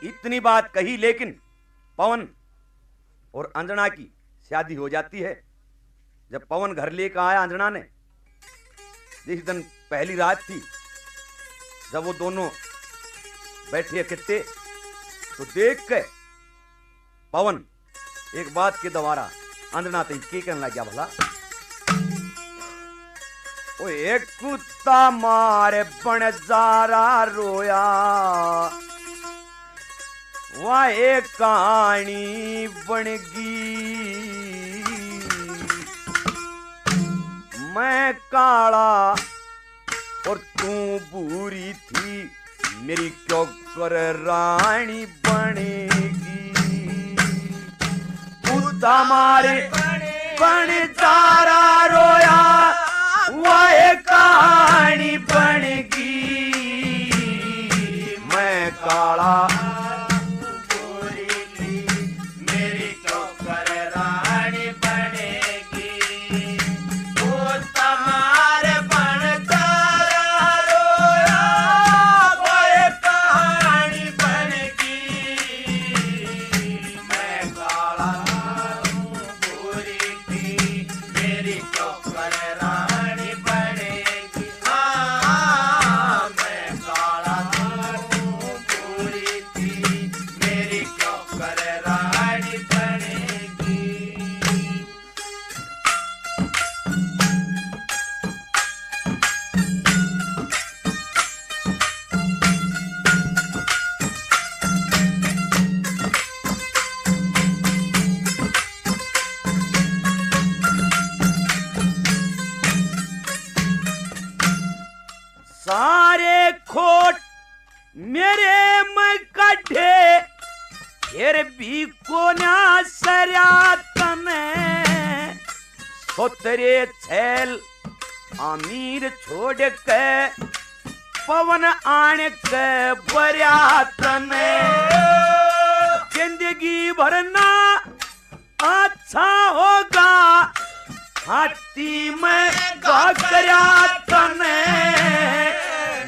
इतनी बात कही, लेकिन पवन और अंजना की शादी हो जाती है। जब पवन घर लेकर आया अंजना ने, जिस दिन पहली रात थी, जब वो दोनों बैठे इकट्ठे, तो देख के पवन एक बात के द्वारा अंजना ते के कहने लग गया, भला ओ एक कुत्ता मारे बन जारा रोया, वह एक कहानी बनगी। मैं काला और तू बूरी थी, मेरी क्यों कर रानी बनेगी। कुत्ता मारे बन जारा रोया, वह एक कहानी बनगी। मैं काला सारे खोट मेरे में कढ़े, फिर भी कोना सरया तने। सोतरे छैल अमीर छोड़ के पवन आने के बरिया तने। जिंदगी भरना अच्छा होगा, हाथी में गाकरा तने।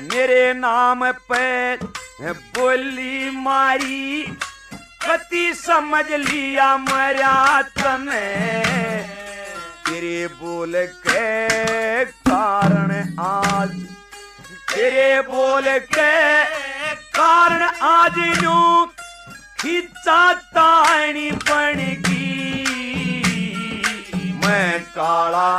मेरे नाम पे बोली मारी, कति समझ लिया मरा तने। तेरे बोल के कारण आज, तेरे बोल के कारण आज यूं खिंचा तानी बनगी। मैं काला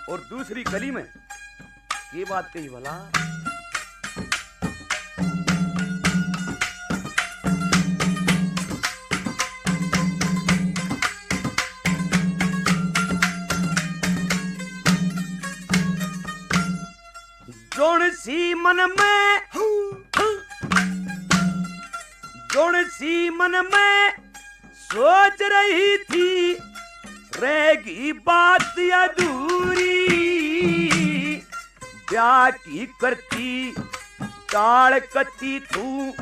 और दूसरी गली में ये बात कही, भला जोन सी मन में, जोन सी मन में सोच रही थी, रहेगी बात अधूरी। ब्याह की करती टाल कती तू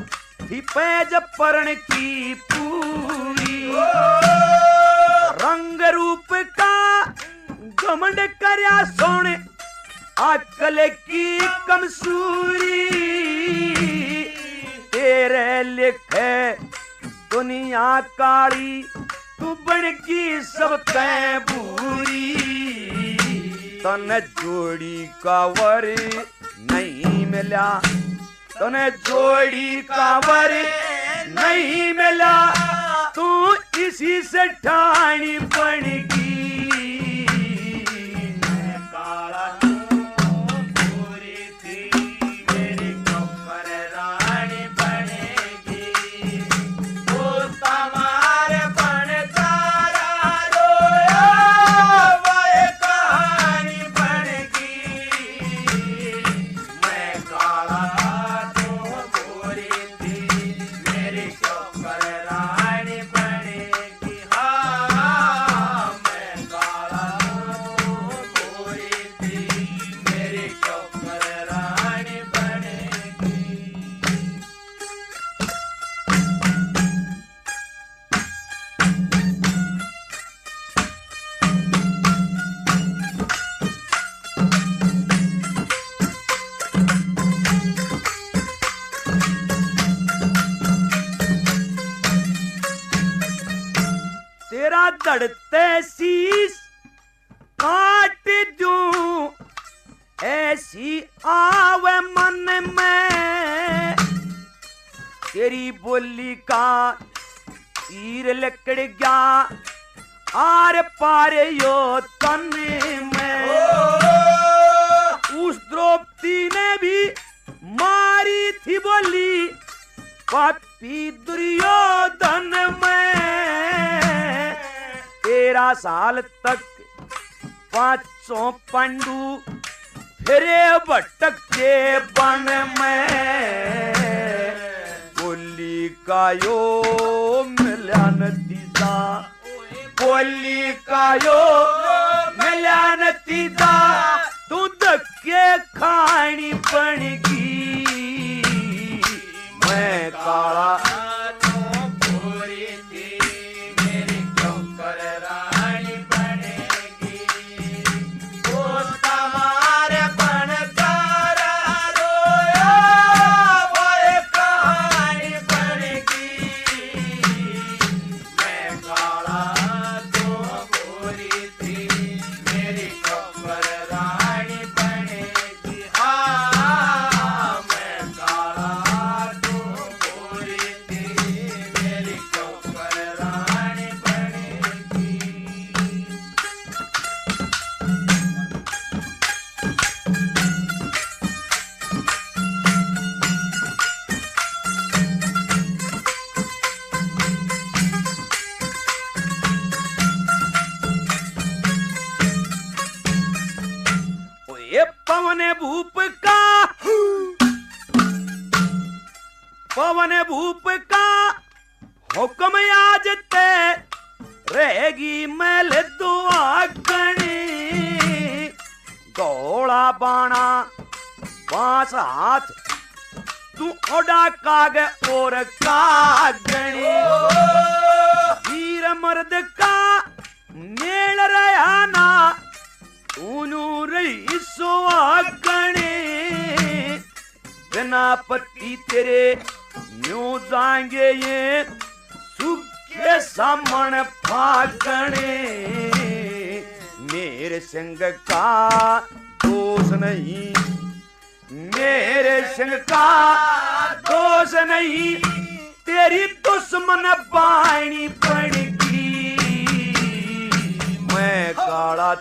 थी, पैज परण की पूरी। रंग रूप का घमंड करया सोने, अकल की कमसूरी। तेरे लिखे दुनिया काली, तू बनगी सब तै बूरी। तने जोड़ी का वर नहीं मिला, तने जोड़ी का वर नहीं मिला, तू इसी से ठानी बन दड़ते शीश काट दूं, ऐसी आवे मन में तेरी बोली का तीर लकड़ गया आर पार यो तन में। उस द्रौपदी ने भी मारी थी बोली पापी दुर्योधन में। 13 साल तक 500 पांडु फिरे भटकते बन में। बोली का यो मिला नतीजा, बोली का यो मिला नतीजा, तू धक्के खानी पड़गी। मैं काला पवन भूप का हुक्म आज ते रहेगी मैल दुआगनी। घोड़ा बाणा 5 हाथ तू ओडा काग और कागनी। वीर मर्द का मेल रहा ना तूनू रही सुहागनी। बिना पति तेरे न्यू जाएंगे ये सूखे सामन फागणे। मेरे संग का दोष नहीं, मेरे संग का दोष नहीं, तेरी दुश्मन बाणी पड़गी। मैं काला